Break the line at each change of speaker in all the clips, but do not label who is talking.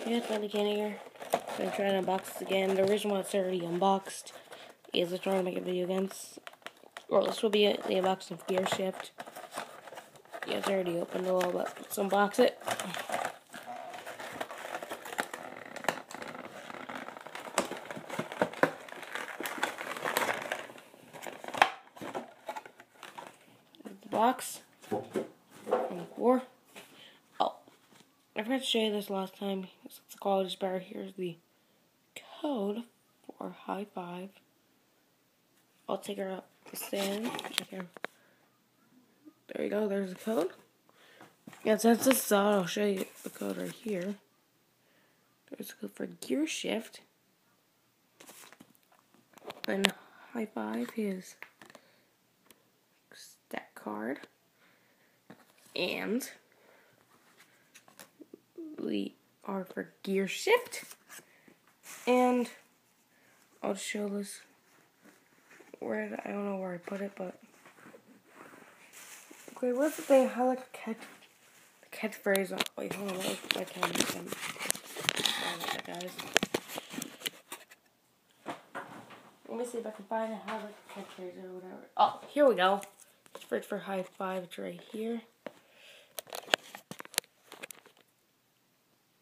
Yeah, it's Andy Candy here. I'm trying to unbox this again. The original one that's already unboxed is I'm trying to make a video against. Well, this will be the unboxing of Gearshift. Yeah, it's already opened a little, but let's unbox it. There's the box. And 4. Oh, I forgot to show you this last time. It's the quality bar. Here's the code for high five. I'll take her out the stand. Okay. There you go. There's the code. Yeah, since this is out, I'll show you the code right here. There's the code for gearshift. And high five is that card. And we are for gearshift. And I'll show this. I don't know where I put it, but okay, what's the thing? How like a catchphrase? Wait, hold on, I can't understand. Sorry about that, guys. Let me see if I can find it. How like a catchphrase or whatever. Oh, here we go. It's for high five. It's right here.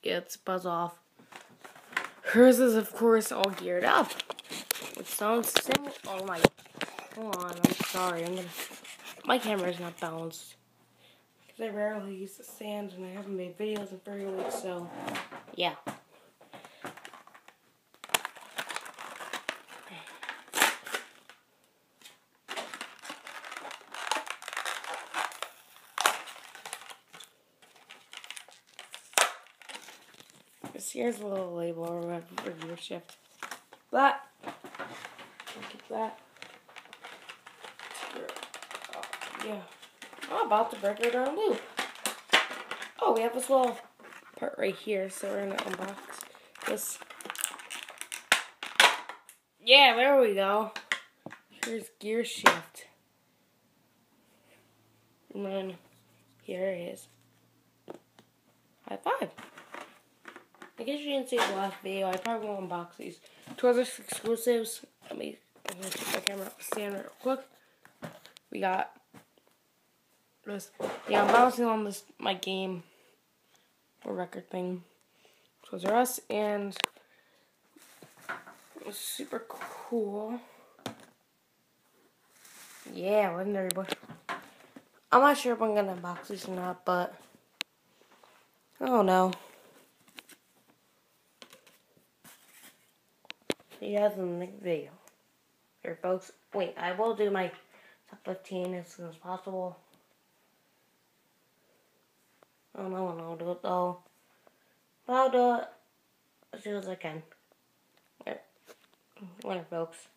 Yeah, it's buzz off. Hers is of course all geared up. Which sounds similar. Oh my. Hold on, I'm sorry. My camera is not balanced. Because I rarely use the stand and I haven't made videos in 3 weeks, so yeah. Here's a little label or whatever for gearshift. That. Keep that. Yeah. I'm about to break it down loop. Oh, we have this little part right here, so we're gonna unbox this. Yeah, there we go. Here's gearshift. And then here it is. High five. I guess you didn't see the last video. I probably won't unbox these. 2 other exclusives. I'm gonna take my camera up the stand real quick. We got this. Yeah, I'm bouncing on this my game or record thing. Toys R Us, and it's super cool. Yeah, legendary bush. I'm not sure if I'm gonna unbox these or not, but I don't know. See you guys in the next video. Here, folks. Wait, I will do my top 15 as soon as possible. I don't know when I'll do it though. But I'll do it as soon as I can. Alright. Later, folks.